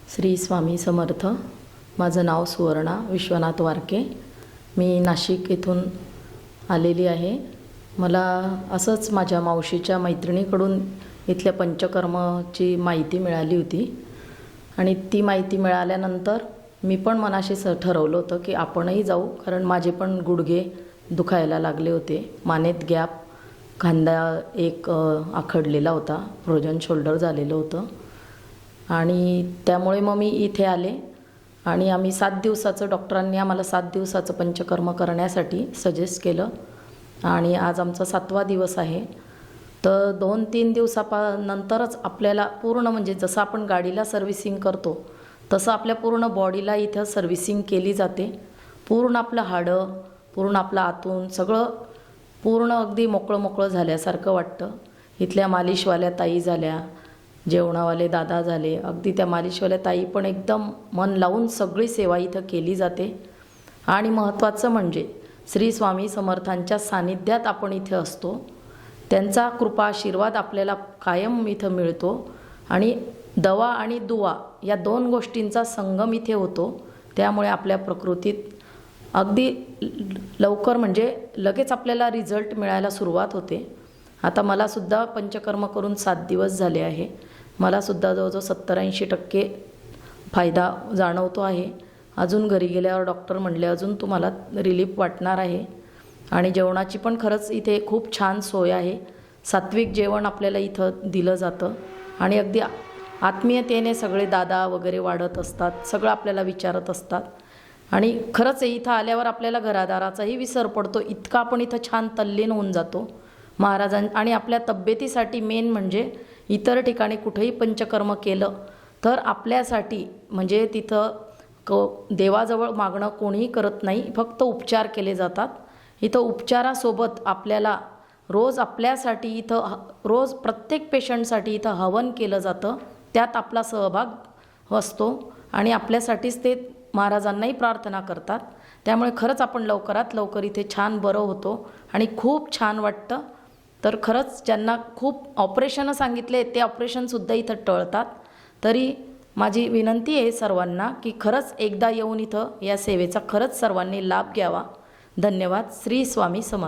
श्री स्वामी समर्थ। माझं नाव सुवर्णा विश्वनाथ वारके। मी नाशिक येथून आलेली आहे। मला असंच माझ्या मावशीच्या मैत्रिणीकडून इथल्या पंचकर्मची माहिती मिळाली होती आणि ती माहिती मिळाल्यानंतर मी पण मनाशी ठरवलं होतं की आपणही जाऊ, कारण माझे पण गुडघे दुखायला लागले होते, मानेत गॅप, खांदा एक आखडलेला होता, फ्रोजन शोल्डर झालेलं होतं आणि त्यामुळे मग मी इथे आले आणि आम्ही 7 दिवसाचं, डॉक्टरांनी आम्हाला 7 दिवसाचं पंचकर्म करण्यासाठी सजेस्ट केलं आणि आज आमचा 7वा दिवस आहे। तर 2-3 दिवसानंतरच आपल्याला पूर्ण, म्हणजे जसं आपण गाडीला सर्व्हिसिंग करतो तसं आपल्या पूर्ण बॉडीला इथं सर्व्हिसिंग केली जाते। पूर्ण आपलं हाडं, पूर्ण आपलं आतून सगळं पूर्ण अगदी मोकळं झाल्यासारखं वाटतं। इथल्या मालिशवाल्या ताई झाल्या, जेवणावाले दादा झाले, अगदी त्या मालिशवाल्या ताई पण एकदम मन लावून सगळी सेवा इथं केली जाते। आणि महत्त्वाचं म्हणजे श्री स्वामी समर्थांच्या सानिध्यात आपण इथे असतो, त्यांचा कृपा आशीर्वाद आपल्याला कायम इथं मिळतो आणि दवा आणि दुवा या 2 गोष्टींचा संगम इथे होतो। त्यामुळे आपल्या प्रकृतीत अगदी लवकर, म्हणजे लगेच आपल्याला रिझल्ट मिळायला सुरुवात होते। आता मलासुद्धा पंचकर्म करून 7 दिवस झाले आहे। मलासुद्धा जवळजवळ 70-80% फायदा जाणवतो आहे। अजून घरी गेल्यावर डॉक्टर म्हणले अजून तुम्हाला रिलीफ वाटणार आहे। आणि जेवणाची पण खरंच इथे खूप छान सोय आहे। सात्विक जेवण आपल्याला इथं दिलं जातं आणि अगदी आत्मीयतेने सगळे दादा वगैरे वाढत असतात, सगळं आपल्याला विचारत असतात आणि खरंच इथं आल्यावर आपल्याला घरादाराचाही विसर पडतो, इतका आपण इथं छान तल्लीन होऊन जातो आणि आपल्या तब्येतीसाठी मेन म्हणजे इतर ठिकाणी कुठेही पंचकर्म केलं तर आपल्यासाठी, म्हणजे तिथं देवाजवळ मागणं कोणीही करत नाही, फक्त उपचार केले जातात। इथं उपचारासोबत आपल्याला रोज आपल्यासाठी इथं रोज प्रत्येक पेशंटसाठी इथं हवन केलं जातं, त्यात आपला सहभाग असतो आणि आपल्यासाठीच ते महाराजांनाही प्रार्थना करतात। त्यामुळे खरंच आपण लवकरात लवकर इथे छान बरं होतो आणि खूप छान वाटतं। तर खरंच ज्यांना खूप ऑपरेशनं सांगितले ते ऑपरेशनसुद्धा इथं टळतात। तरी माझी विनंती आहे सर्वांना की खरंच एकदा येऊन इथं या सेवेचा खरंच सर्वांनी लाभ घ्यावा। धन्यवाद। श्री स्वामी समर्थ।